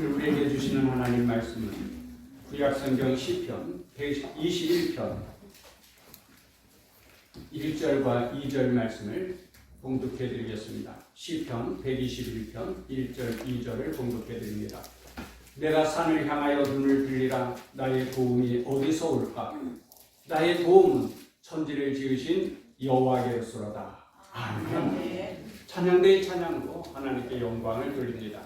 오늘 우리에게 주시는 하나님 말씀은 구약성경 시편 121편 1절과 2절 말씀을 봉독해 드리겠습니다. 시편 121편 1절 2절을 봉독해 드립니다. 내가 산을 향하여 눈을 들리라. 나의 도움이 어디서 올까? 나의 도움은 천지를 지으신 여호와께로소로다. 아멘. 찬양대의 찬양으로 하나님께 영광을 돌립니다.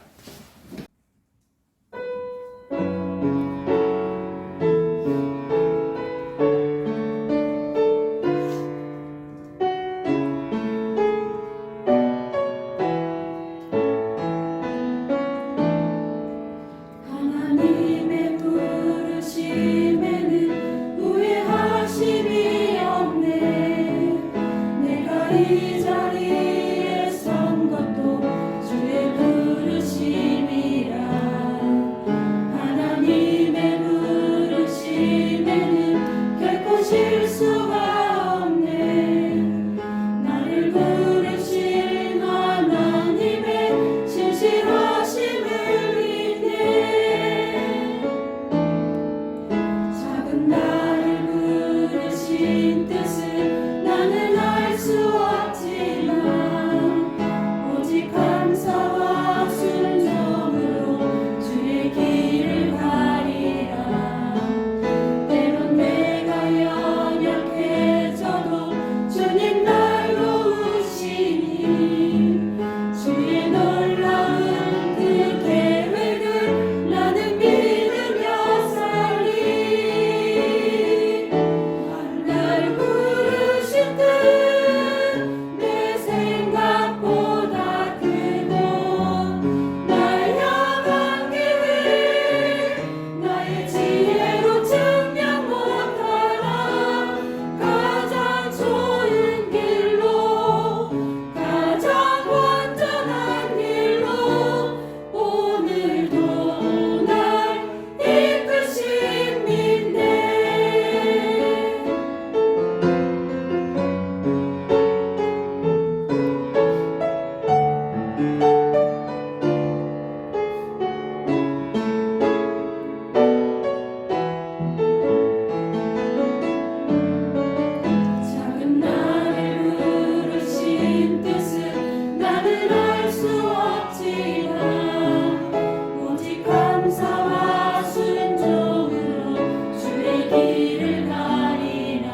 하나님의 부르심에는 후회하심이 없네. 내가 이 자리에 선 것도 주의 부르심이라. 하나님의 부르심에는 결코 실수가 없네. 나를 부르신 하나님의 신실하심을 나를 부르신 뜻은 나는 알 수 없지만 오직 감사와 순종으로 주의 길을 가리라. 때론 내가 연약해져도 주님 날 도우시니 주의 놀라운 그 계획을 나는 믿으며 살리. 날 부르신 뜻 내 생각보다 크고 날 향한 계획 나의 지혜로 증명 못하나. 가장 좋은 길로 가장 완전한 길로 오늘도 날 이끄신 믿네. 작은 나를 부르신 뜻은 나는 알 수 없지만 오직 감사와 순종으로 주의 길을 가리라.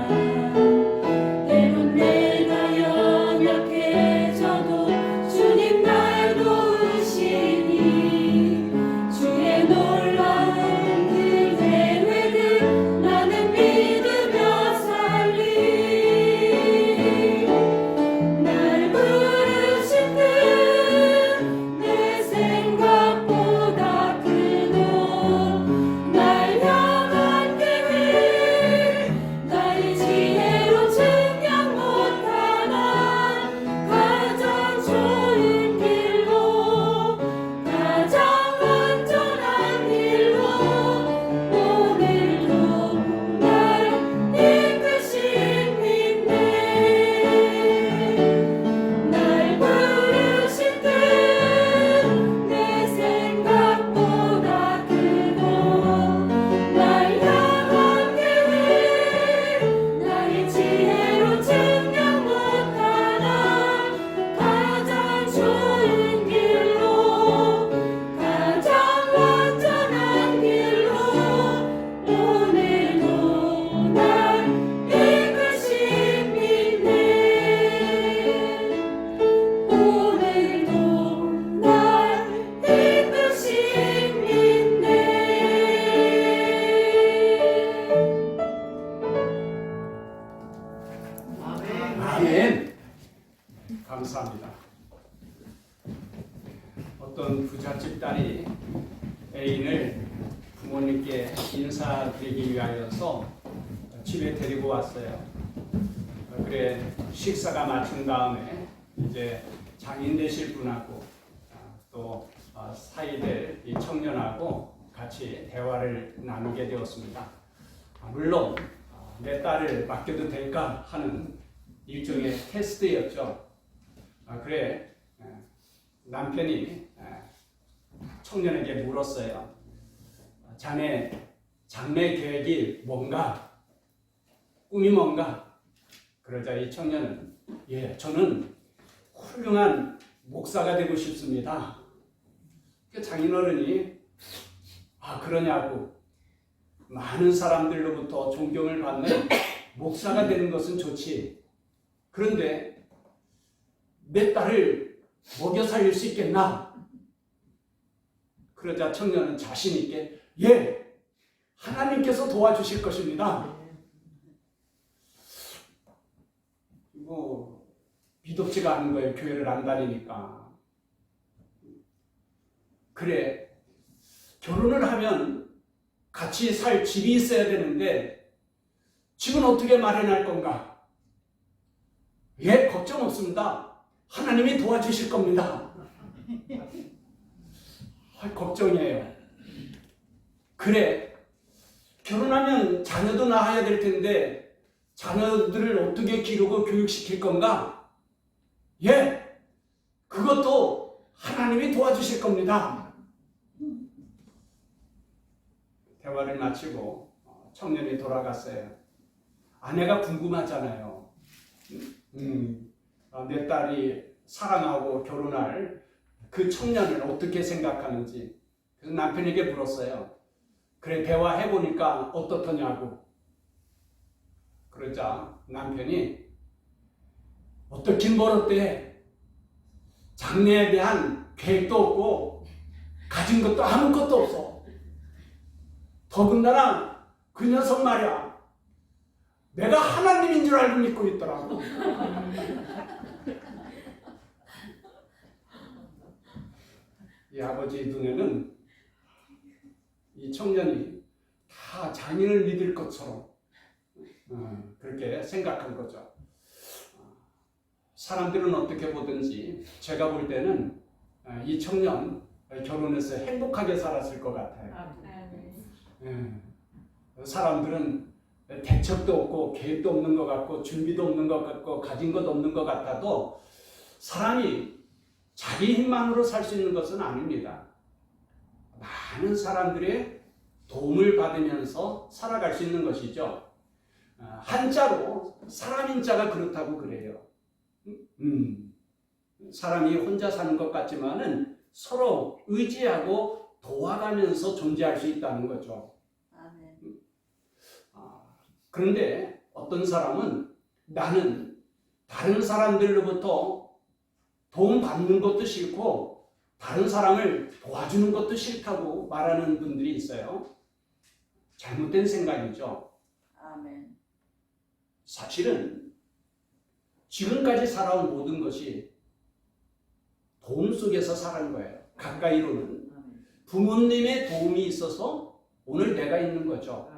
때론 내가 연약해져도 주님 날 도우시니 주의 놀라운 그 계획을 나는 믿으며 살리. 날 부르신 뜻 내 생각보다 크고 날 향한 계획 나의 지혜로 증명 못하나. 가장 좋은 길로 가장 완전한 길로 오늘도 날 이끄신 믿네. 날 부르신 뜻 내 생각보다 크고 날 향한 계획 나의 지혜로 증명 못하나. 가장 좋은 길로 가장 완전한 길로 오늘도 날 이끄신 믿네. 오늘도 날 이끄신 믿네. 아멘. 감사합니다. 어떤 부잣집 딸이 애인을 부모님께 인사드리기 위하여서 집에 데리고 왔어요. 그래 식사가 마친 다음에 이제 장인 되실 분하고 또 사이될 이 청년하고 같이 대화를 나누게 되었습니다. 물론 내 딸을 맡겨도 될까 하는 일종의 테스트였죠. 그래 남편이 청년에게 물었어요. 자네 장래 계획이 뭔가? 꿈이 뭔가? 그러자 이 청년은 저는 훌륭한 목사가 되고 싶습니다. 그 장인어른이 그러냐고. 많은 사람들로부터 존경을 받는 목사가 되는 것은 좋지. 그런데 내 딸을 먹여 살릴 수 있겠나? 그러자 청년은 자신 있게 하나님께서 도와주실 것입니다. 믿op지가 않은 거예요. 교회를 안 다니니까. 그래, 결혼을 하면 같이 살 집이 있어야 되는데 집은 어떻게 마련할 건가? 걱정 없습니다. 하나님이 도와주실 겁니다. 걱정이에요. 그래, 결혼하면 자녀도 낳아야 될 텐데 자녀들을 어떻게 기르고 교육시킬 건가? 그것도 하나님이 도와주실 겁니다. 대화를 마치고 청년이 돌아갔어요. 아내가 궁금하잖아요. 내 딸이 사랑하고 결혼할 그 청년을 어떻게 생각하는지. 그래서 남편에게 물었어요. 그래, 대화해보니까 어떻더냐고. 그러자 남편이 어떻긴 멀었대. 장래에 대한 계획도 없고 가진 것도 아무것도 없어. 더군다나 그 녀석 말이야, 내가 하나님인 줄 알고 믿고 있더라고. 이 아버지 눈에는 이 청년이 다 장인을 믿을 것처럼 그렇게 생각한 거죠. 사람들은 어떻게 보든지 제가 볼 때는 이 청년 결혼해서 행복하게 살았을 것 같아요. 사람들은 대책도 없고 계획도 없는 것 같고 준비도 없는 것 같고 가진 것 없는 것 같아도 사람이 자기 힘만으로 살 수 있는 것은 아닙니다. 많은 사람들의 도움을 받으면서 살아갈 수 있는 것이죠. 한자로 사람인 자가 그렇다고 그래요. 사람이 혼자 사는 것 같지만은 서로 의지하고 도와가면서 존재할 수 있다는 거죠. 그런데 어떤 사람은 나는 다른 사람들로부터 도움받는 것도 싫고 다른 사람을 도와주는 것도 싫다고 말하는 분들이 있어요. 잘못된 생각이죠. 사실은 지금까지 살아온 모든 것이 도움 속에서 살아온 거예요. 가까이로는 부모님의 도움이 있어서 오늘 내가 있는 거죠.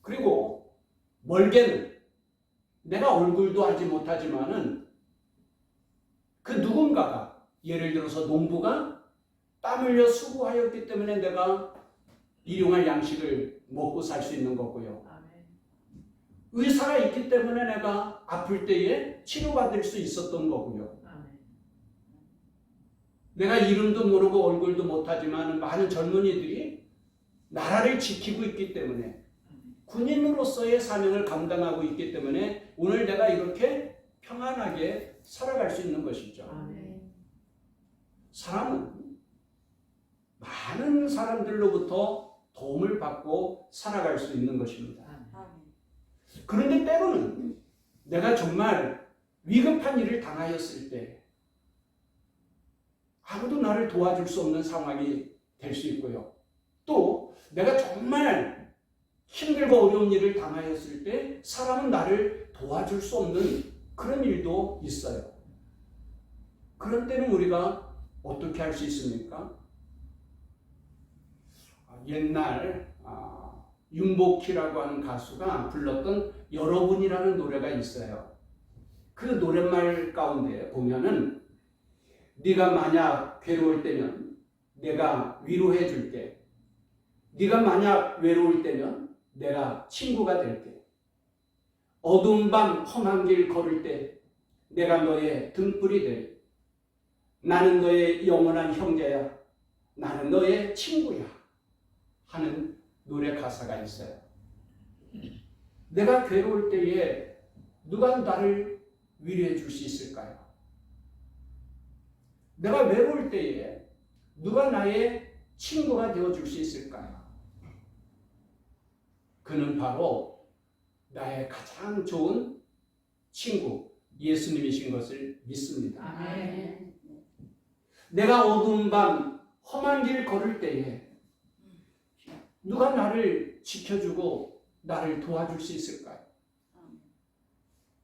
그리고 멀게는 내가 얼굴도 하지 못하지만은 그 누군가가, 예를 들어서 농부가 땀 흘려 수고하였기 때문에 내가 일용할 양식을 먹고 살 수 있는 거고요. 의사가 있기 때문에 내가 아플 때에 치료받을 수 있었던 거고요. 내가 이름도 모르고 얼굴도 못하지만 많은 젊은이들이 나라를 지키고 있기 때문에 군인으로서의 사명을 감당하고 있기 때문에 오늘 내가 이렇게 평안하게 살아갈 수 있는 것이죠. 사람은 많은 사람들로부터 도움을 받고 살아갈 수 있는 것입니다. 그런데 때로는 내가 정말 위급한 일을 당하였을 때 아무도 나를 도와줄 수 없는 상황이 될 수 있고요. 또 내가 정말 힘들고 어려운 일을 당하였을 때 사람은 나를 도와줄 수 없는 그런 일도 있어요. 그런 때는 우리가 어떻게 할 수 있습니까? 옛날 윤복희라고 하는 가수가 불렀던 여러분이라는 노래가 있어요. 그 노랫말 가운데 보면은 네가 만약 괴로울 때면 내가 위로해 줄게. 네가 만약 외로울 때면 내가 친구가 될게. 어두운 밤 험한 길 걸을 때 내가 너의 등불이 될. 나는 너의 영원한 형제야. 나는 너의 친구야 하는 노래 가사가 있어요. 내가 괴로울 때에 누가 나를 위로해 줄 수 있을까요? 내가 외로울 때에 누가 나의 친구가 되어줄 수 있을까요? 그는 바로 나의 가장 좋은 친구 예수님이신 것을 믿습니다. 아멘. 내가 어두운 밤 험한 길 걸을 때에 누가 나를 지켜주고 나를 도와줄 수 있을까요?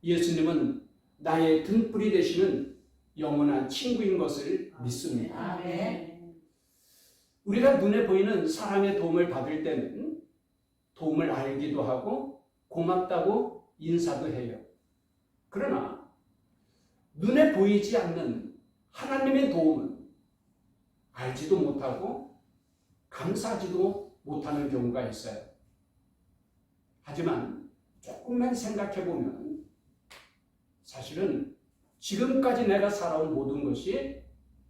예수님은 나의 등불이 되시는 영원한 친구인 것을 믿습니다. 아멘. 우리가 눈에 보이는 사람의 도움을 받을 때는 도움을 알기도 하고 고맙다고 인사도 해요. 그러나 눈에 보이지 않는 하나님의 도움은 알지도 못하고 감사하지도 못하는 경우가 있어요. 하지만 조금만 생각해 보면 사실은 지금까지 내가 살아온 모든 것이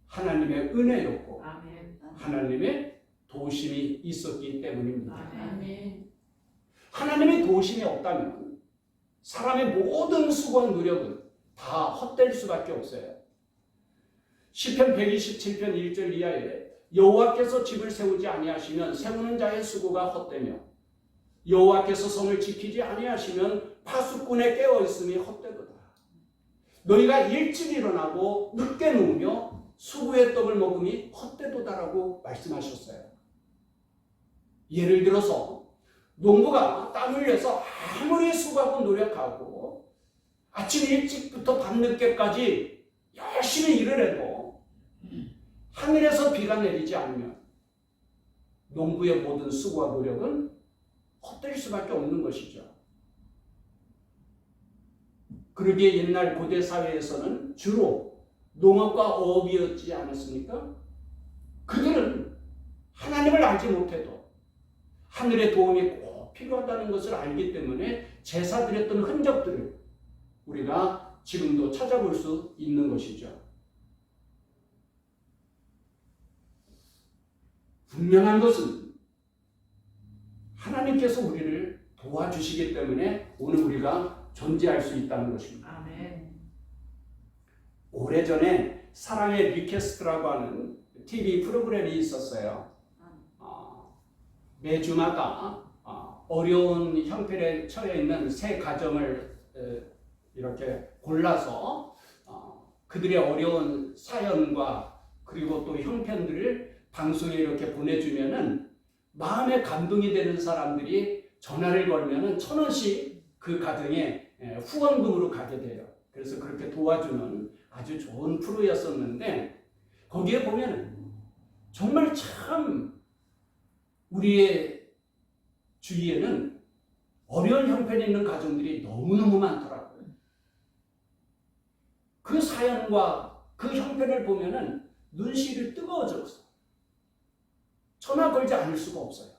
하나님의 은혜였고 아멘. 하나님의 도우심이 있었기 때문입니다. 아멘. 하나님의 도우심이 없다면 사람의 모든 수고와 노력은 다 헛될 수밖에 없어요. 시편 127편 1절 이하에 여호와께서 집을 세우지 아니하시면 세우는 자의 수고가 헛되며 여호와께서 성을 지키지 아니하시면 파수꾼의 깨어 있음이 헛되도다. 너희가 일찍 일어나고 늦게 누우며 수고의 떡을 먹음이 헛되도다라고 말씀하셨어요. 예를 들어서 농부가 땀 흘려서 아무리 수고하고 노력하고 아침 일찍부터 밤늦게까지 열심히 일을 해도 하늘에서 비가 내리지 않으면 농부의 모든 수고와 노력은 헛될 수밖에 없는 것이죠. 그러기에 옛날 고대 사회에서는 주로 농업과 어업이었지 않았습니까? 그들은 하나님을 알지 못해도 하늘의 도움이 꼭 필요하다는 것을 알기 때문에 제사 드렸던 흔적들을 우리가 지금도 찾아볼 수 있는 것이죠. 분명한 것은 하나님께서 우리를 도와주시기 때문에 오늘 우리가 존재할 수 있다는 것입니다. 아멘. 오래전에 사랑의 리퀘스트라고 하는 TV 프로그램이 있었어요. 매주마다 어려운 형편에 처해 있는 세 가정을 이렇게 골라서 그들의 어려운 사연과 그리고 또 형편들을 방송에 이렇게 보내주면은 마음에 감동이 되는 사람들이 전화를 걸면은 1,000원씩 그 가정에 후원금으로 가게 돼요. 그래서 그렇게 도와주는 아주 좋은 프로였었는데 거기에 보면은 정말 참 우리의 주위에는 어려운 형편에 있는 가정들이 너무너무 많더라고요. 그 사연과 그 형편을 보면은 눈시울이 뜨거워졌어. 전화 걸지 않을 수가 없어요.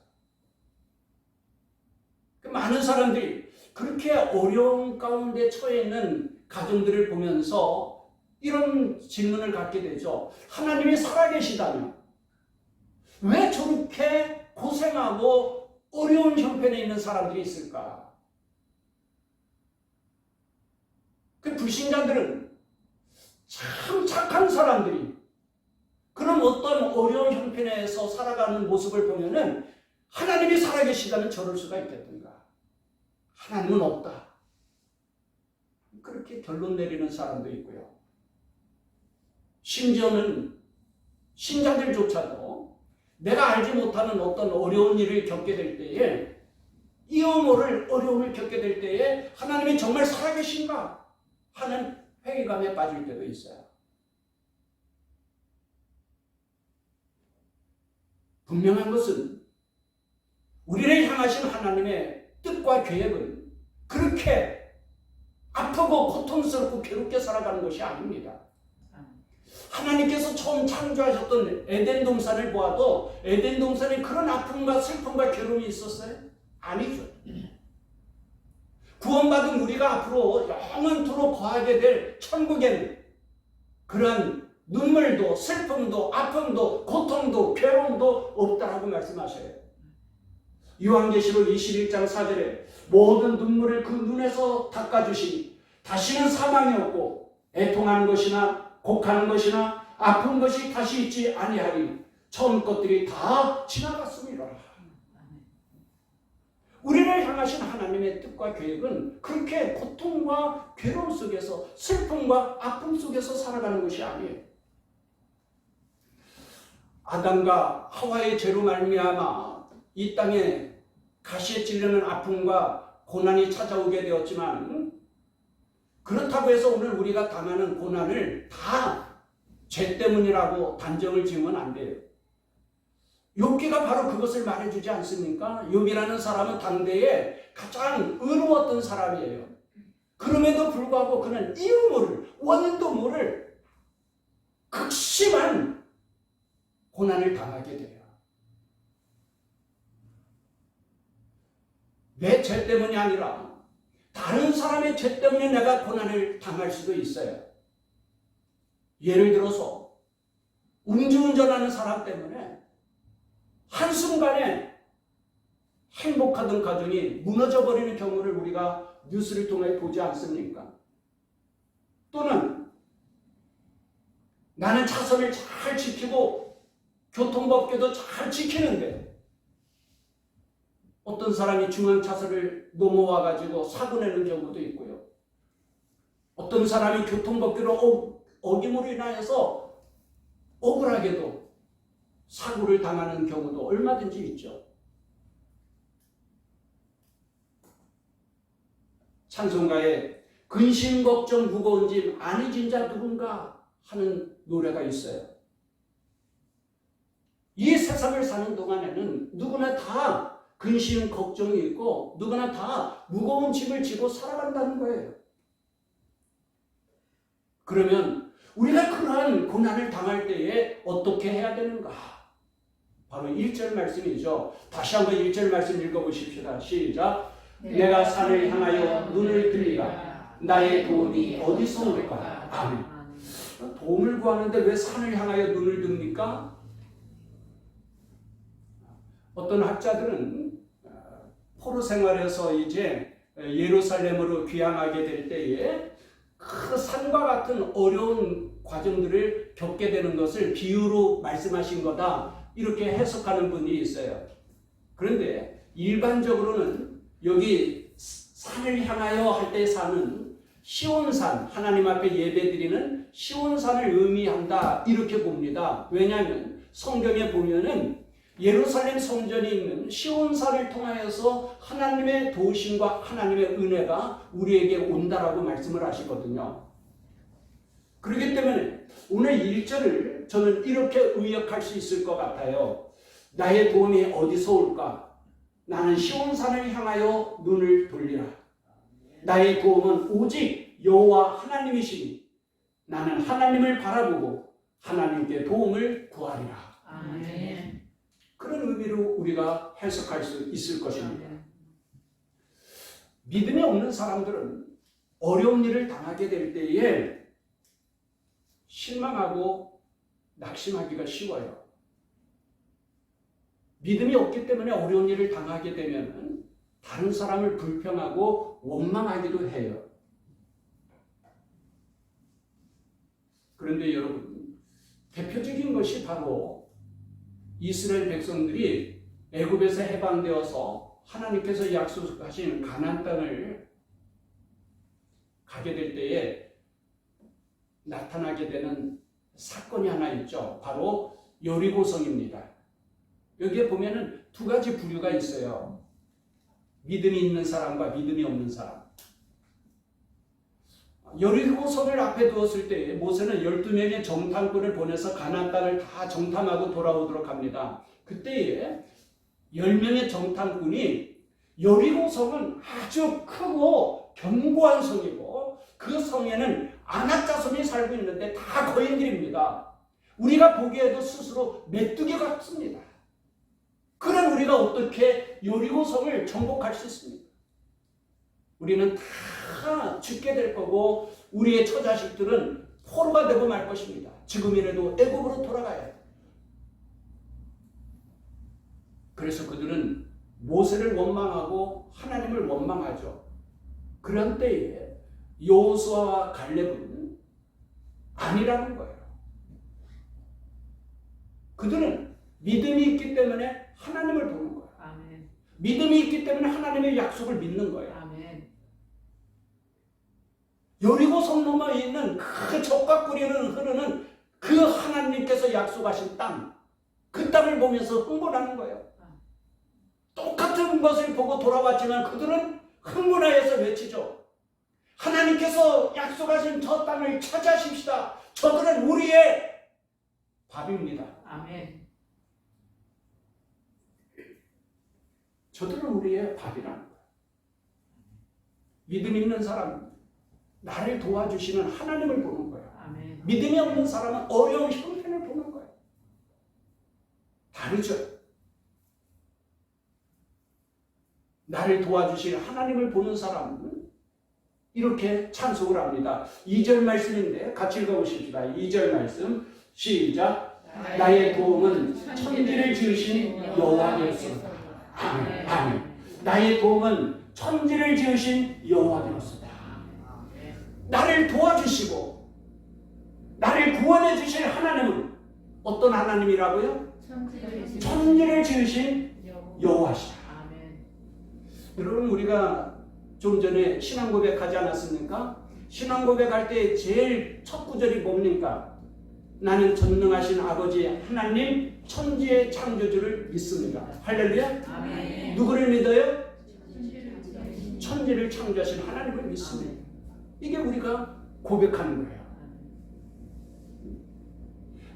많은 사람들이 그렇게 어려운 가운데 처해 있는 가정들을 보면서 이런 질문을 갖게 되죠. 하나님이 살아계시다면 왜 저렇게 고생하고 어려운 형편에 있는 사람들이 있을까? 그 불신자들은 참 착한 사람들이 그런 어떤 어려운 형편에서 살아가는 모습을 보면은 하나님이 살아계시다면 저럴 수가 있겠던가? 하나님은 없다. 그렇게 결론 내리는 사람도 있고요. 심지어는 신자들조차도 내가 알지 못하는 어떤 어려운 일을 겪게 될 때에 이어 모를 어려움을 겪게 될 때에 하나님이 정말 살아계신가 하는 회의감에 빠질 때도 있어요. 분명한 것은 우리를 향하신 하나님의 뜻과 계획은 그렇게 아프고 고통스럽고 괴롭게 살아가는 것이 아닙니다. 하나님께서 처음 창조하셨던 에덴 동산을 보아도 에덴 동산에 그런 아픔과 슬픔과 괴로움이 있었어요? 아니죠. 구원받은 우리가 앞으로 영원토록 거하게 될 천국에는 그러한 눈물도 슬픔도 아픔도 고통도 괴로움도 없다라고 말씀하셔요. 요한계시록 21장 4절에 모든 눈물을 그 눈에서 닦아주시니 다시는 사망이 없고 애통하는 것이나 곡하는 것이나 아픈 것이 다시 있지 아니하리. 처음 것들이 다 지나갔습니다. 우리를 향하신 하나님의 뜻과 계획은 그렇게 고통과 괴로움 속에서 슬픔과 아픔 속에서 살아가는 것이 아니에요. 아담과 하와의 죄로 말미암아 이 땅에 가시에 찔리는 아픔과 고난이 찾아오게 되었지만 그렇다고 해서 오늘 우리가 당하는 고난을 다 죄 때문이라고 단정을 지으면 안 돼요. 욥기가 바로 그것을 말해주지 않습니까? 욥이라는 사람은 당대에 가장 의로웠던 사람이에요. 그럼에도 불구하고 그는 이유 모를, 원인도 모를 극심한 고난을 당하게 돼요. 내 죄 때문이 아니라 다른 사람의 죄 때문에 내가 고난을 당할 수도 있어요. 예를 들어서 음주운전하는 사람 때문에 한순간에 행복하던 가정이 무너져버리는 경우를 우리가 뉴스를 통해 보지 않습니까? 또는 나는 차선을 잘 지키고 교통법규도 잘 지키는데 어떤 사람이 중앙차선을 넘어와가지고 사고 내는 경우도 있고요. 어떤 사람이 교통법규를 어김으로 인하여서 억울하게도 사고를 당하는 경우도 얼마든지 있죠. 찬송가에 근심 걱정 무거운 짐 안 잊은 자 누군가 하는 노래가 있어요. 이 세상을 사는 동안에는 누구나 다 근심 걱정이 있고 누구나 다 무거운 짐을 지고 살아간다는 거예요. 그러면 우리가 그러한 고난을 당할 때에 어떻게 해야 되는가? 바로 1절 말씀이죠. 다시 한번 1절 말씀 읽어보십시다. 시작. 내가 산을 향하여 눈을 들리라. 나의 도움이 어디서 올까? 아멘. 도움을 구하는데 왜 산을 향하여 눈을 듭니까? 어떤 학자들은 포로 생활에서 이제 예루살렘으로 귀향하게 될 때에 그 산과 같은 어려운 과정들을 겪게 되는 것을 비유로 말씀하신 거다 이렇게 해석하는 분이 있어요. 그런데 일반적으로는 여기 산을 향하여 할 때 산은 시온산, 하나님 앞에 예배드리는 시온산을 의미한다 이렇게 봅니다. 왜냐하면 성경에 보면은 예루살렘 성전이 있는 시온산을 통하여서 하나님의 도우심과 하나님의 은혜가 우리에게 온다라고 말씀을 하시거든요. 그렇기 때문에 오늘 1절을 저는 이렇게 의역할 수 있을 것 같아요. 나의 도움이 어디서 올까? 나는 시온산을 향하여 눈을 돌리라. 나의 도움은 오직 여호와 하나님이시니 나는 하나님을 바라보고 하나님께 도움을 구하리라. 아멘. 그런 의미로 우리가 해석할 수 있을 것입니다. 믿음이 없는 사람들은 어려운 일을 당하게 될 때에 실망하고 낙심하기가 쉬워요. 믿음이 없기 때문에 어려운 일을 당하게 되면 다른 사람을 불평하고 원망하기도 해요. 그런데 여러분, 대표적인 것이 바로 이스라엘 백성들이 애굽에서 해방되어서 하나님께서 약속하신 가나안 땅을 가게 될 때에 나타나게 되는 사건이 하나 있죠. 바로 여리고성입니다. 여기에 보면은 두 가지 부류가 있어요. 믿음이 있는 사람과 믿음이 없는 사람. 여리고성을 앞에 두었을 때 모세는 12명의 정탐꾼을 보내서 가나안 땅을 다 정탐하고 돌아오도록 합니다. 그때에 10명의 정탐꾼이 여리고성은 아주 크고 견고한 성이고 그 성에는 아낙 자손이 살고 있는데 다 거인들입니다. 우리가 보기에도 스스로 메뚜기 같습니다. 그런 우리가 어떻게 여리고성을 정복할 수 있습니까? 우리는 다 죽게 될 거고 우리의 처자식들은 포로가 되고 말 것입니다. 지금이라도 애굽으로 돌아가야 해요. 그래서 그들은 모세를 원망하고 하나님을 원망하죠. 그런 때에 여호수아와 갈렙은 아니라는 거예요. 그들은 믿음이 있기 때문에 하나님을 보는 거예요. 아멘. 믿음이 있기 때문에 하나님의 약속을 믿는 거예요. 아멘. 여리고 성 넘어 있는 그 적각구리는 흐르는 그 하나님께서 약속하신 땅, 그 땅을 보면서 흥분하는 거예요. 똑같은 것을 보고 돌아왔지만 그들은 흥분하여서 외치죠. 하나님께서 약속하신 저 땅을 차지하십시다. 저들은 우리의 밥입니다. 아멘. 저들은 우리의 밥이라는 거예요. 믿음 있는 사람, 나를 도와주시는 하나님을 보는 거예요. 아멘. 믿음이 없는 사람은 어려운 형편을 보는 거예요. 다르죠. 나를 도와주실 하나님을 보는 사람은 이렇게 찬송을 합니다. 2절 말씀인데 같이 읽어보십시다. 2절 말씀 시작. 나의 도움은 천지를 지으신 여호와께로소이다. 아멘. 아멘. 나의 도움은 천지를 지으신 여호와께로소이다. 나를 도와주시고 나를 구원해 주실 하나님은 어떤 하나님이라고요? 천지를 지으신 여호와시다. 여러분, 우리가 좀 전에 신앙 고백하지 않았습니까? 신앙 고백할 때 제일 첫 구절이 뭡니까? 나는 전능하신 아버지 하나님 천지의 창조주를 믿습니다. 할렐루야. 아멘. 누구를 믿어요? 천지를 창조하신 하나님을 믿습니다. 이게 우리가 고백하는 거예요.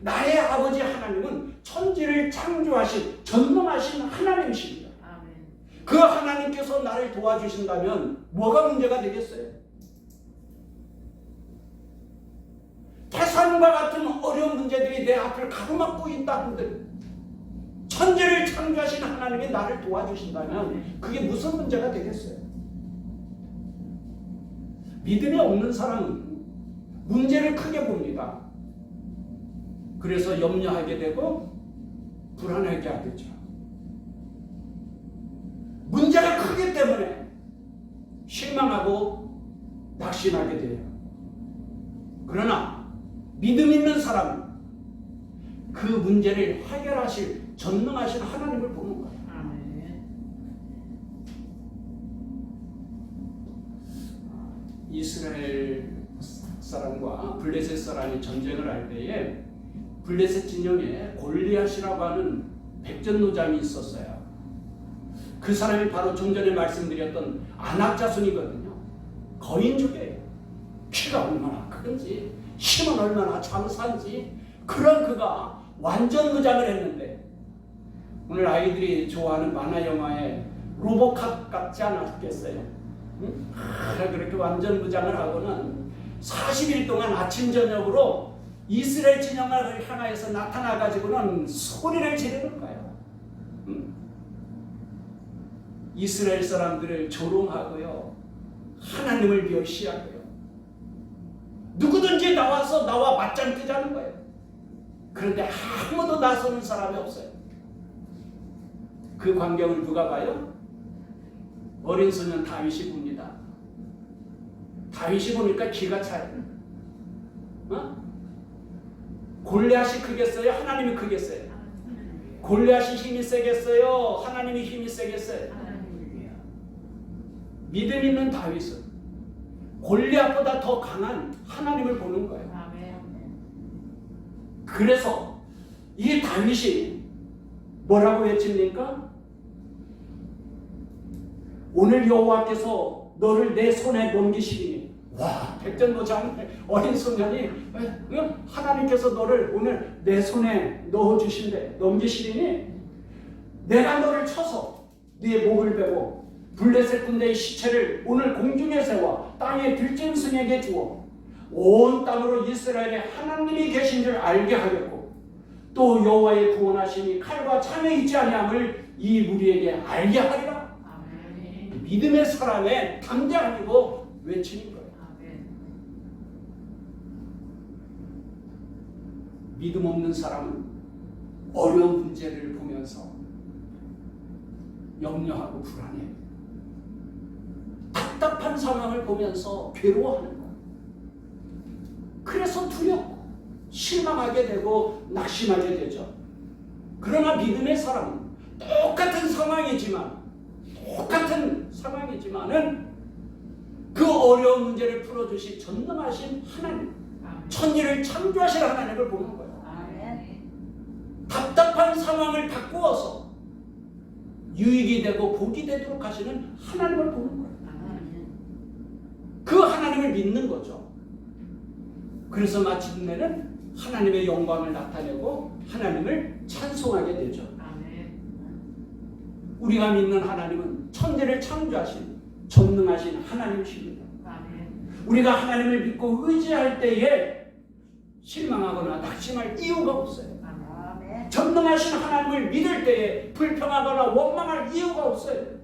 나의 아버지 하나님은 천지를 창조하신 전능하신 하나님이십니다. 그 하나님께서 나를 도와주신다면 뭐가 문제가 되겠어요? 태산과 같은 어려운 문제들이 내 앞을 가로막고 있다 한들 천지를 창조하신 하나님이 나를 도와주신다면 그게 무슨 문제가 되겠어요? 믿음이 없는 사람은 문제를 크게 봅니다. 그래서 염려하게 되고 불안하게 하겠죠. 문제가 크기 때문에 실망하고 낙심하게 돼요. 그러나 믿음 있는 사람은 그 문제를 해결하실 전능하신 하나님을 보는 거예요. 이스라엘 사람과 블레셋 사람이 전쟁을 할 때에 블레셋 진영에 골리앗이라고 하는 백전노장이 있었어요. 그 사람이 바로 좀 전에 말씀드렸던 아낙 자손이거든요. 거인족이에요. 키가 얼마나 큰지, 힘은 얼마나 장사한지, 그런 그가 완전 무장을 했는데, 오늘 아이들이 좋아하는 만화 영화에 로보캅 같지 않았겠어요? 응? 그렇게 완전 무장을 하고는 40일 동안 아침 저녁으로 이스라엘 진영을 향하여서 나타나가지고는 소리를 지르는 거예요. 응? 이스라엘 사람들을 조롱하고요, 하나님을 멸시하고요, 누구든지 나와서 나와 맞짱 뜨자는 거예요. 그런데 아무도 나서는 사람이 없어요. 그 광경을 누가 봐요? 어린 소년 다윗이 봅니다. 다윗이 보니까 기가 차요. 골리앗이 크겠어요? 하나님이 크겠어요? 골리앗이 힘이 세겠어요? 하나님이 힘이 세겠어요? 믿음 있는 다윗은 골리앗보다 더 강한 하나님을 보는 거예요. 그래서 이 다윗이 뭐라고 외칩니까? 오늘 여호와께서 너를 내 손에 넘기시리니, 와, 백전노장 어린 소년이 하나님께서 너를 오늘 내 손에 넣어주신대, 넘기시리니 내가 너를 쳐서 네 목을 베고 블레셋 군대의 시체를 오늘 공중에 세워 땅의 들짐승에게 주어 온 땅으로 이스라엘에 하나님이 계신 줄 알게 하겠고, 또 여호와의 구원하심이 칼과 창에 있지 아니함을 이 무리에게 알게 하리라. 아멘. 믿음의 사람의 담대함이고 외치는 거예요. 아멘. 믿음 없는 사람은 어려운 문제를 보면서 염려하고 불안해. 답답한 상황을 보면서 괴로워하는 거야. 그래서 두렵고 실망하게 되고 낙심하게 되죠. 그러나 믿음의 사람은 똑같은 상황이지만은 그 어려운 문제를 풀어주시 전능하신 하나님, 천지를 창조하신 하나님을 보는 거예요. 답답한 상황을 바꾸어서 유익이 되고 복이 되도록 하시는 하나님을 보는 거예요. 그 하나님을 믿는 거죠. 그래서 마침내는 하나님의 영광을 나타내고 하나님을 찬송하게 되죠. 우리가 믿는 하나님은 천지를 창조하신 전능하신 하나님이십니다. 우리가 하나님을 믿고 의지할 때에 실망하거나 낙심할 이유가 없어요. 전능하신 하나님을 믿을 때에 불평하거나 원망할 이유가 없어요.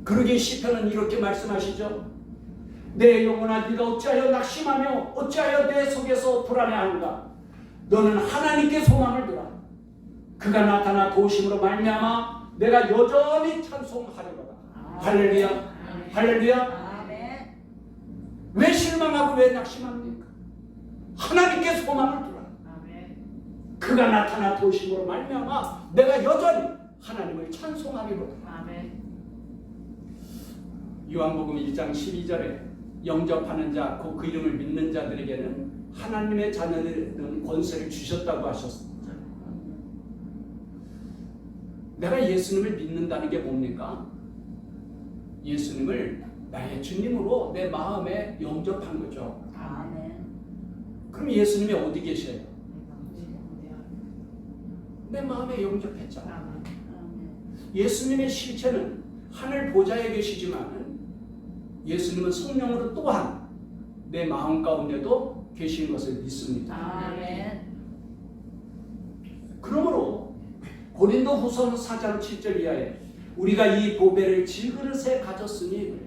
그러기에 시편은 이렇게 말씀하시죠. 내 영혼아 네가 어찌하여 낙심하며 어찌하여 내 속에서 불안해하는가. 너는 하나님께 소망을 두라. 그가 나타나 도우심으로 말미암아 내가 여전히 찬송하려거다. 할렐루야. 할렐루야. 왜 실망하고 왜 낙심합니까? 하나님께 소망을 두라. 그가 나타나 도우심으로 말미암아 내가 여전히 하나님을 찬송하리로다. 요한복음 1장 12절에 영접하는 자, 곧 그 이름을 믿는 자들에게는 하나님의 자녀들은 권세를 주셨다고 하셨습니다. 내가 예수님을 믿는다는 게 뭡니까? 예수님을 나의 주님으로 내 마음에 영접한 거죠. 그럼 예수님이 어디 계셔요? 내 마음에 영접했잖아. 예수님의 실체는 하늘 보좌에 계시지만 예수님은 성령으로 또한 내 마음 가운데도 계신 것을 믿습니다. 그러므로 고린도후서 4장 7절 이하에 우리가 이 보배를 질그릇에 가졌으니 그래.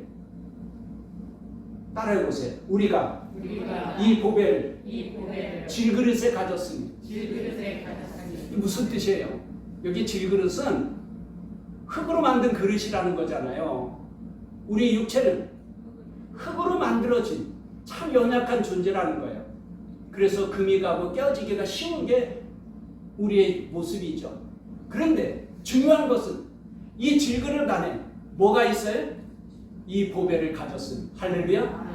따라해보세요. 우리가 이 보배를 질그릇에 가졌으니. 무슨 뜻이에요? 여기 질그릇은 흙으로 만든 그릇이라는 거잖아요. 우리 육체는 흙으로 만들어진 참 연약한 존재라는 거예요. 그래서 금이 가고 깨어지기가 쉬운 게 우리의 모습이죠. 그런데 중요한 것은 이 질그릇 안에 뭐가 있어요? 이 보배를 가졌으니. 할렐루야.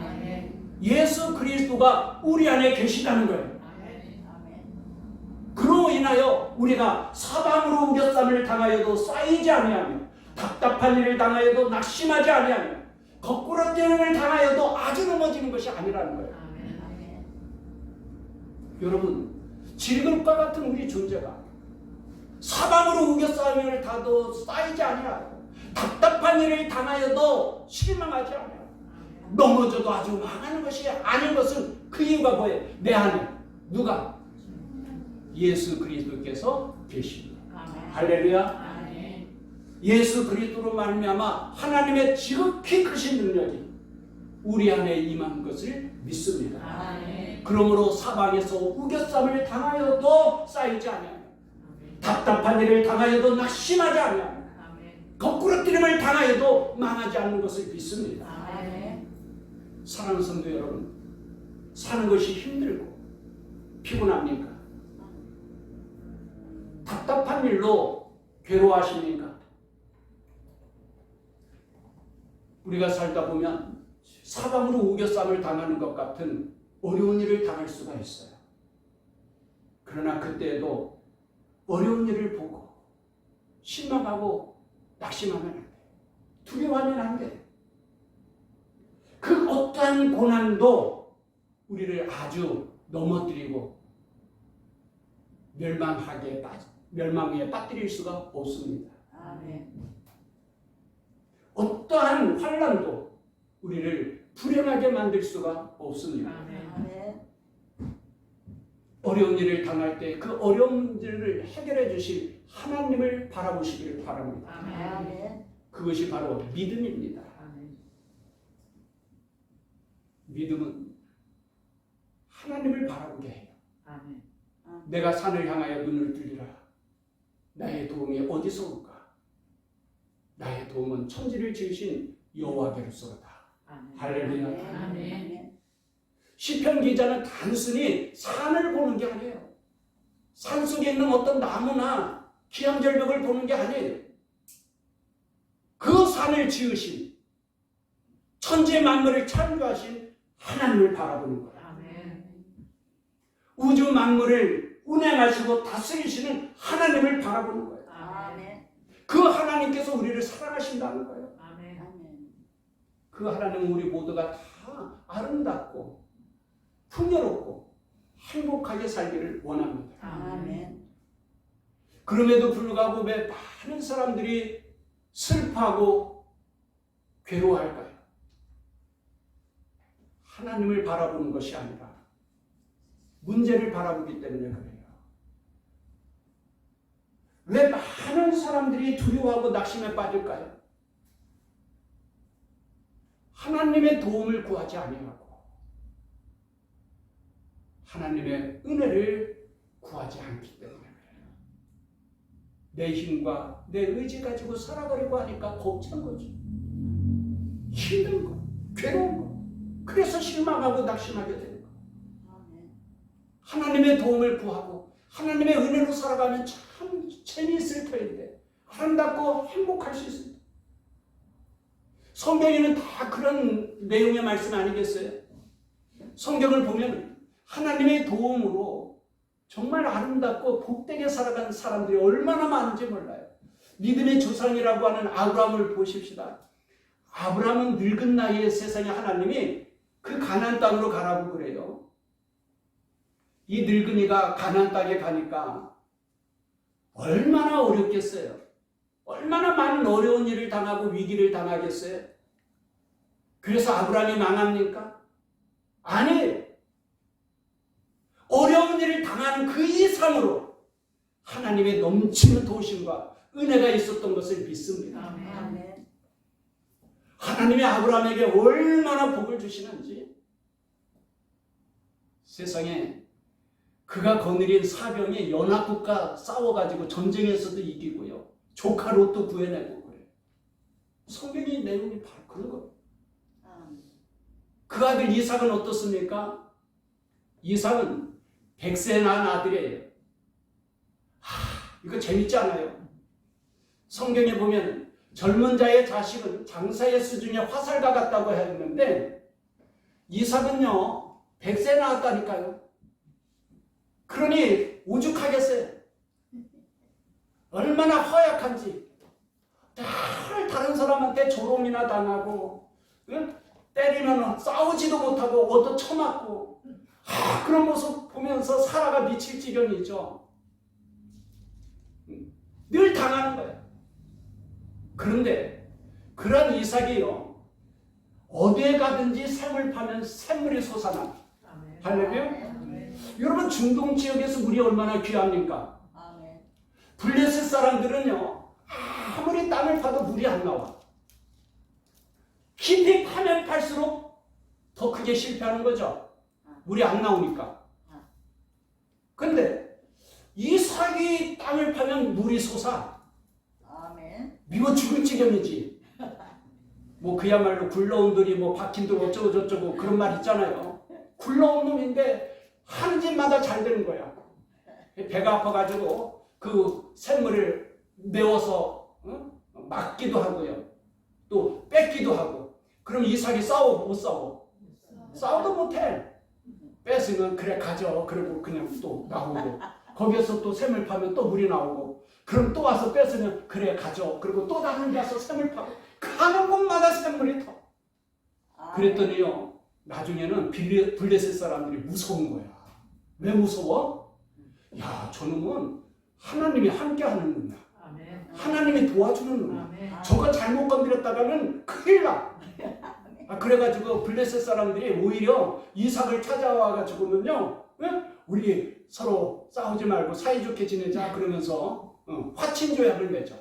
예수 그리스도가 우리 안에 계시다는 거예요. 그로 인하여 우리가 사방으로 우겨쌈을 당하여도 쌓이지 아니하며 답답한 일을 당하여도 낙심하지 아니하며 거꾸로 뛰는 당하여도 아주 넘어지는 것이 아니라는 거예요. 여러분, 질그릇과 같은 우리 존재가 사방으로 우겨싸임을 다도 쌓이지 아니하고 답답한 일을 당하여도 실망하지 않아요. 넘어져도 아주 망하는 것이 아닌 것은 그 이유가 뭐예요? 내 안에 누가? 예수 그리스도께서 계십니다. 할렐루야. 예수 그리스도로 말미암아 하나님의 지극히 크신 능력이 우리 안에 임한 것을 믿습니다. 그러므로 사방에서 우겨쌈을 당하여도 쌓이지 아니하며 답답한 일을 당하여도 낙심하지 아니하며 거꾸로 뛰림을 당하여도 망하지 않는 것을 믿습니다. 사랑하는 성도 여러분, 사는 것이 힘들고 피곤합니까? 답답한 일로 괴로워하십니까? 우리가 살다 보면 사방으로 우겨쌈을 당하는 것 같은 어려운 일을 당할 수가 있어요. 그러나 그때에도 어려운 일을 보고 실망하고 낙심하면 안 돼. 두려워하면 안 돼. 그 어떠한 고난도 우리를 아주 넘어뜨리고 멸망에 빠뜨릴 수가 없습니다. 어떠한 환난도 우리를 불행하게 만들 수가 없습니다. 어려운 일을 당할 때 그 어려운 일을 해결해 주실 하나님을 바라보시기를 바랍니다. 그것이 바로 믿음입니다. 믿음은 하나님을 바라보게 해요. 아멘. 내가 산을 향하여 눈을 들리라. 나의 도움이 어디서 올까? 나의 도움은 천지를 지으신 여호와께로서로다. 아멘. 할렐루야. 아멘. 시편 기자는 단순히 산을 보는 게 아니에요. 산 속에 있는 어떤 나무나 기암절벽을 보는 게 아니에요. 그 산을 지으신 천지 만물을 창조하신 하나님을 바라보는 거예요. 아멘. 우주 만물을 운행하시고 다스리시는 하나님을 바라보는 거예요. 아멘. 그 하나님께서 우리를 사랑하신다는 거예요. 아멘. 그 하나님은 우리 모두가 다 아름답고 풍요롭고 행복하게 살기를 원합니다. 아멘. 그럼에도 불구하고 왜 많은 사람들이 슬퍼하고 괴로워할까요? 하나님을 바라보는 것이 아니라 문제를 바라보기 때문에 그래요. 왜 많은 사람들이 두려워하고 낙심에 빠질까요? 하나님의 도움을 구하지 아니하고 하나님의 은혜를 구하지 않기 때문에 그래요. 내 힘과 내 의지 가지고 살아가려고 하니까 벅찬 거죠. 힘든 거, 괴로운 거. 그래서 실망하고 낙심하게 되는 거. 하나님의 도움을 구하고 하나님의 은혜로 살아가면 참 재미있을 터인데 아름답고 행복할 수 있습니다. 성경에는 다 그런 내용의 말씀 아니겠어요? 성경을 보면 하나님의 도움으로 정말 아름답고 복되게 살아가는 사람들이 얼마나 많은지 몰라요. 믿음의 조상이라고 하는 아브라함을 보십시다. 아브라함은 늙은 나이에 세상에 하나님이 그 가나안 땅으로 가라고 그래요. 이 늙은이가 가나안 땅에 가니까 얼마나 어렵겠어요. 얼마나 많은 어려운 일을 당하고 위기를 당하겠어요. 그래서 아브라함이 망합니까? 아니에요. 어려운 일을 당하는 그 이상으로 하나님의 넘치는 도심과 은혜가 있었던 것을 믿습니다. 아멘. 하나님이 아브라함에게 얼마나 복을 주시는지 세상에 그가 거느린 사병이 연합국과 싸워가지고 전쟁에서도 이기고요. 조카 롯도 구해내고 그래요. 성경의 내용이 바로 그런 거예요. 그 아들 이삭은 어떻습니까? 이삭은 100세 난 아들이에요. 이거 재밌지 않아요? 성경에 보면 젊은 자의 자식은 장사의 수중에 화살과 같다고 했는데 이삭은요 100세 나왔다니까요. 그러니 오죽하겠어요. 얼마나 허약한지 다른 사람한테 조롱이나 당하고 때리면 싸우지도 못하고 얻어 쳐맞고 그런 모습 보면서 살아가 미칠 지경이죠. 늘 당하는 거예요. 그런데 그런 이삭이요 어디에 가든지 샘을 파면 샘물이 솟아나. 할렐루야. 여러분 중동 지역에서 물이 얼마나 귀합니까? 블레셋 사람들은요 아무리 땅을 파도 물이 안 나와. 깊이 파면 팔수록 더 크게 실패하는 거죠. 물이 안 나오니까. 근데 이삭이 땅을 파면 물이 솟아. 미워 죽을 지경이지. 뭐 그야말로 굴러온 들이 뭐 박힌 들 어쩌고 저쩌고 그런 말 있잖아요. 굴러온 놈인데 하는 짓마다 잘 되는 거야. 배가 아파가지고 그 샘물을 메워서 막기도 하고요. 또 뺏기도 하고. 그럼 이삭이 싸워 못 싸워? 싸워도 못해. 뺏으면 그래 가져. 그리고 그냥 또 나오고. 거기에서 또 샘을 파면 또 물이 나오고. 그럼 또 와서 뺏으면 그래 가져. 그리고 또 다른 데 와서 샘을 파고. 가는 곳마다 샘물이 터. 그랬더니요. 나중에는 블레셋 사람들이 무서운 거야. 왜 무서워? 야, 저놈은 하나님이 함께 하는 놈이야. 하나님이 도와주는 놈이야. 저거 잘못 건드렸다가는 큰일 나. 그래가지고 블레셋 사람들이 오히려 이삭을 찾아와가지고는요, 우리 서로 싸우지 말고 사이좋게 지내자 그러면서 화친 조약을 맺어.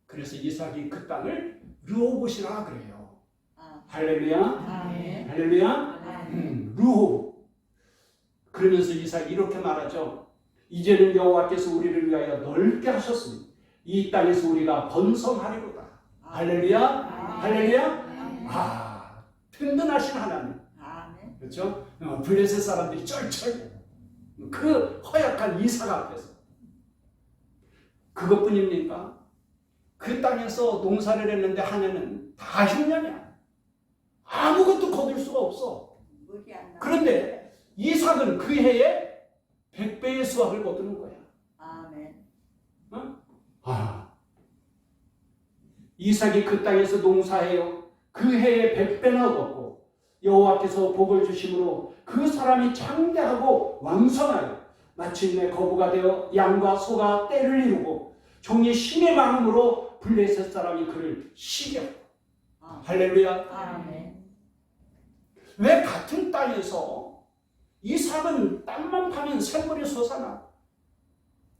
그래서 이삭이 그 땅을 르호봇이라 그래요. 할렐루야. 할렐루야. 르호. 그러면서 이삭이 이렇게 말하죠. 이제는 여호와께서 우리를 위하여 넓게 하셨으니 이 땅에서 우리가 번성하리로다. 할렐루야, 할렐루야. 아, 든든하신 하나님. 아멘. 그렇죠? 블레셋 사람들이 쩔쩔 그 허약한 이삭 앞에서 그것뿐입니까? 그 땅에서 농사를 했는데 한 해는 다 흉년이야. 아무것도 거둘 수가 없어. 물이 안 나. 그런데 이삭은 그 해에 100배의 수확을 거두는 거야. 아멘. 이삭이 그 땅에서 농사해요. 그 해에 100배나 얻었고 여호와께서 복을 주심으로 그 사람이 장대하고 왕성하여 마침내 거부가 되어 양과 소가 떼를 이루고 종이 신의 마음으로 블레셋 사람이 그를 시기하고. 할렐루야. 아멘. 왜 같은 땅에서 이삭은 땅만 파면 샘물이 솟아나,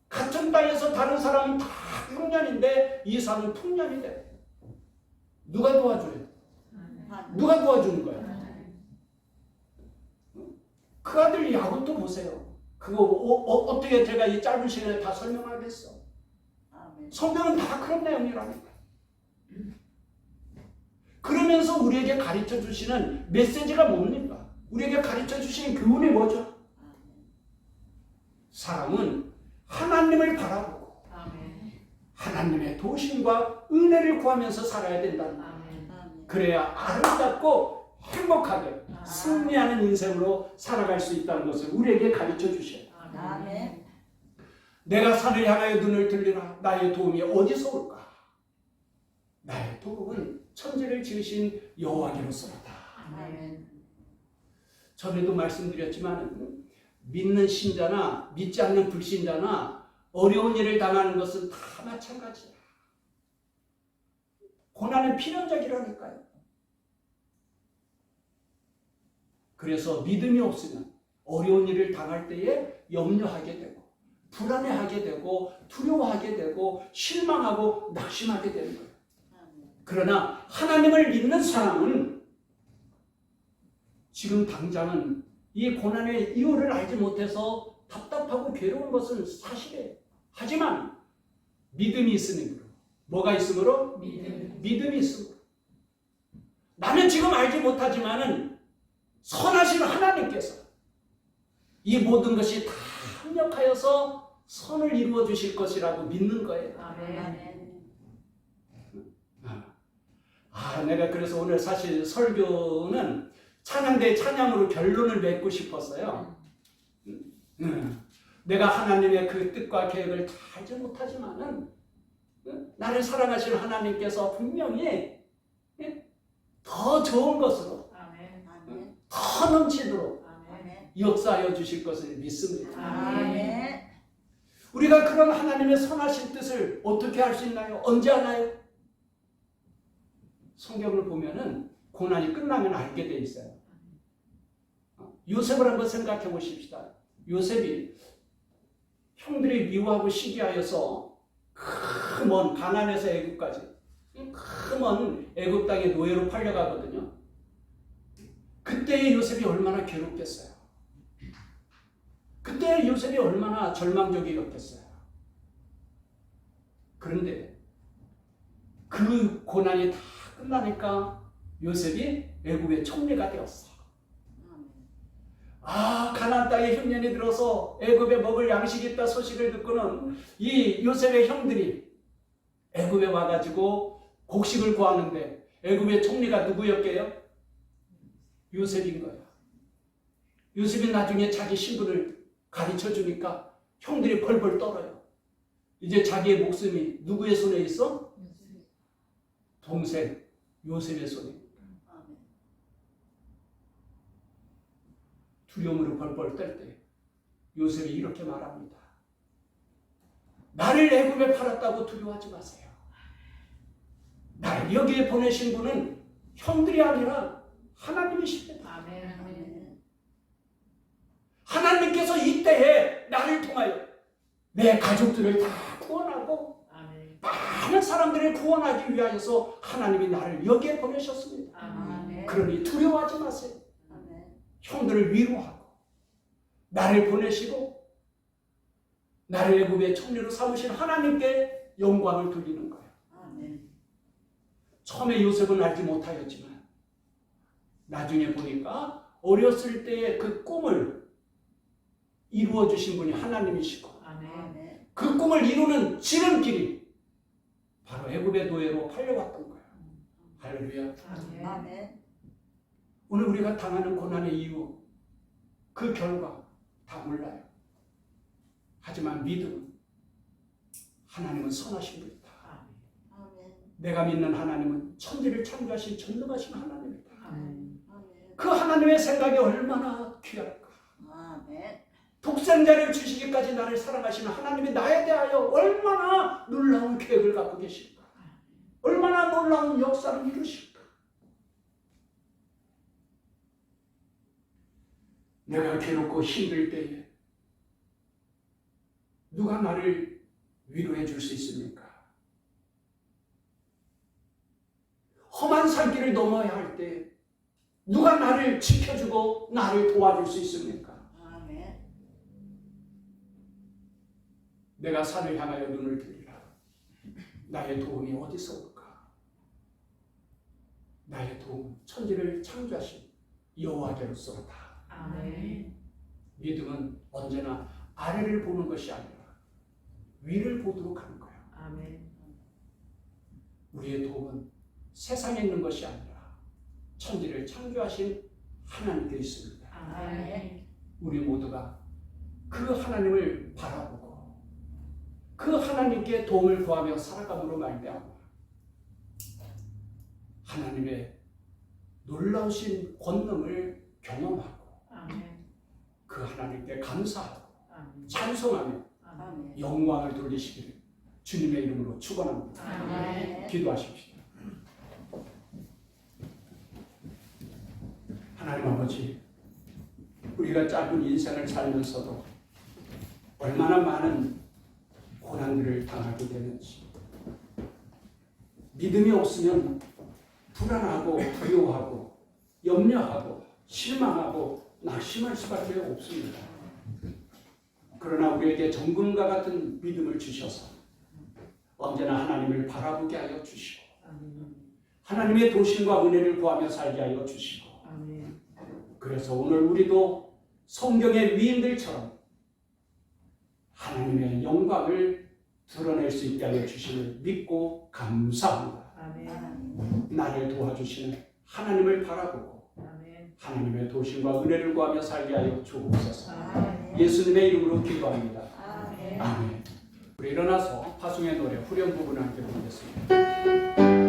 같은 땅에서 다른 사람은 다 흉년인데 이삭은 풍년이 돼. 누가 도와줘요? 누가 도와주는 거야? 그 아들 야곱도 보세요. 그거 어떻게 제가 이 짧은 시간에 다 설명하겠어? 아멘. 성경은 다 그런 내용이라니까. 그러면서 우리에게 가르쳐 주시는 메시지가 뭡니까? 우리에게 가르쳐 주신 교훈이 뭐죠? 사람은 하나님을 바라보고 하나님의 도심과 은혜를 구하면서 살아야 된다는 거예요. 아멘. 그래야 아름답고 행복하게 승리하는 인생으로 살아갈 수 있다는 것을 우리에게 가르쳐 주셔요. 아멘. 내가 산을 향하여 눈을 들리라. 나의 도움이 어디서 올까? 나의 도움은 천지를 지으신 여호와께로서로다. 아멘. 전에도 말씀드렸지만 믿는 신자나 믿지 않는 불신자나 어려운 일을 당하는 것은 다 마찬가지야. 고난은 필연적이라니까요. 그래서 믿음이 없으면 어려운 일을 당할 때에 염려하게 되고 불안해하게 되고 두려워하게 되고 실망하고 낙심하게 되는 거예요. 그러나 하나님을 믿는 사람은 지금 당장은 이 고난의 이유를 알지 못해서 답답하고 괴로운 것은 사실이에요. 하지만 믿음이 있으므로. 뭐가 있으므로? 믿음이 있으므로. 나는 지금 알지 못하지만은 선하신 하나님께서 이 모든 것이 다 합력하여서 선을 이루어 주실 것이라고 믿는 거예요. 아멘. 내가 그래서 오늘 사실 설교는 찬양대 찬양으로 결론을 맺고 싶었어요. 내가 하나님의 그 뜻과 계획을 다 알지 못하지만은 나를 사랑하시는 하나님께서 분명히 더 좋은 것으로 더 넘치도록 역사하여 주실 것을 믿습니다. 아멘. 우리가 그런 하나님의 선하신 뜻을 어떻게 할 수 있나요? 언제 하나요? 성경을 보면은 고난이 끝나면 알게 돼 있어요. 요셉을 한번 생각해 보십시다. 요셉이 형들이 미워하고 시기하여서 그 먼 가나안에서 애굽까지 그 먼 애굽 땅에 노예로 팔려가거든요. 그때의 요셉이 얼마나 괴롭겠어요. 그때의 요셉이 얼마나 절망적이었겠어요. 그런데 그 고난이 다 끝나니까 요셉이 애굽의 총리가 되었어. 가나안 땅에 흉년이 들어서 애굽에 먹을 양식이 있다 소식을 듣고는 이 요셉의 형들이 애굽에 와가지고 곡식을 구하는데 애굽의 총리가 누구였게요? 요셉인 거야. 요셉이 나중에 자기 신분을 가르쳐 주니까 형들이 벌벌 떨어요. 이제 자기의 목숨이 누구의 손에 있어? 동생 요셉의 손에. 두려움으로 벌벌 떨 때 요셉이 이렇게 말합니다. 나를 애굽에 팔았다고 두려워하지 마세요. 나를 여기에 보내신 분은 형들이 아니라 하나님이십니다. 하나님께서 이때에 나를 통하여 내 가족들을 다 구원하고 많은 사람들을 구원하기 위하여서 하나님이 나를 여기에 보내셨습니다. 그러니 두려워하지 마세요. 형들을 위로하고 나를 보내시고 나를 애굽의 총리로 삼으신 하나님께 영광을 돌리는 거예요. 아멘. 처음에 요셉은 알지 못하였지만 나중에 보니까 어렸을 때의 그 꿈을 이루어 주신 분이 하나님이시고 아멘. 그 꿈을 이루는 지름길이 바로 애굽의 노예로 팔려왔던 거예요. 할렐루야. 아멘. 아멘. 오늘 우리가 당하는 고난의 이유, 그 결과 다 몰라요. 하지만 믿음은 하나님은 선하신 분이다. 아멘. 내가 믿는 하나님은 천지를 창조하신 전능하신 하나님이다. 아멘. 그 하나님의 생각이 얼마나 귀할까. 아멘. 독생자를 주시기까지 나를 사랑하시는 하나님이 나에 대하여 얼마나 놀라운 계획을 갖고 계실까. 얼마나 놀라운 역사를 이루실까. 내가 괴롭고 힘들 때에 누가 나를 위로해 줄 수 있습니까? 험한 산길을 넘어야 할 때 누가 나를 지켜주고 나를 도와줄 수 있습니까? 아멘. 내가 산을 향하여 눈을 들리라. 나의 도움이 어디서 올까? 나의 도움, 천지를 창조하신 여호와께로서다. 아멘. 믿음은 언제나 아래를 보는 것이 아니라 위를 보도록 하는 거예요. 아멘. 우리의 도움은 세상에 있는 것이 아니라 천지를 창조하신 하나님께 있습니다. 아멘. 우리 모두가 그 하나님을 바라보고 그 하나님께 도움을 구하며 살아감으로 말미암아 하나님의 놀라우신 권능을 경험하고 아멘. 그 하나님께 감사하고 아멘. 찬송하며 아멘. 영광을 돌리시기를 주님의 이름으로 축원합니다. 아멘. 기도하십시오. 하나님 아버지, 우리가 짧은 인생을 살면서도 얼마나 많은 고난들을 당하게 되는지, 믿음이 없으면 불안하고 두려워하고 염려하고 실망하고 낙심할 수밖에 없습니다. 그러나 우리에게 정금과 같은 믿음을 주셔서 언제나 하나님을 바라보게 하여 주시고 하나님의 도심과 은혜를 구하며 살게 하여 주시고 그래서 오늘 우리도 성경의 위인들처럼 하나님의 영광을 드러낼 수 있게 하여 주심을 믿고 감사합니다. 나를 도와주시는 하나님을 바라보고 하나님의 도심과 은혜를 구하며 살게 하여 주옵소서. 예수님의 이름으로 기도합니다. 아멘. 우리 일어나서 파송의 노래 후렴 부분을 함께 부르겠습니다.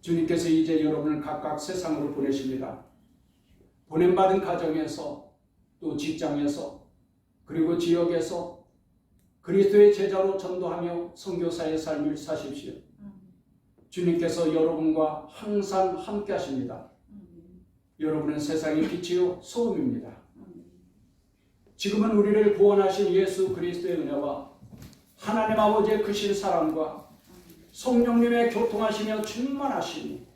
주님께서 이제 여러분을 각각 세상으로 보내십니다. 보냄받은 가정에서 또 직장에서 그리고 지역에서 그리스도의 제자로 전도하며 선교사의 삶을 사십시오. 주님께서 여러분과 항상 함께 하십니다. 여러분은 세상의 빛이요 소금입니다. 지금은 우리를 구원하신 예수 그리스도의 은혜와 하나님 아버지의 크신 사랑과 성령님의 교통하시며 충만하시니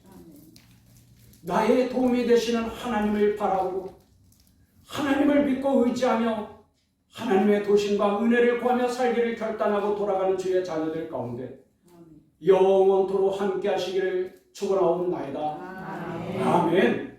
나의 도움이 되시는 하나님을 바라보고 하나님을 믿고 의지하며 하나님의 도심과 은혜를 구하며 살기를 결단하고 돌아가는 주의 자녀들 가운데 영원토록 함께 하시기를 축원하옵나이다. 아멘. 아멘.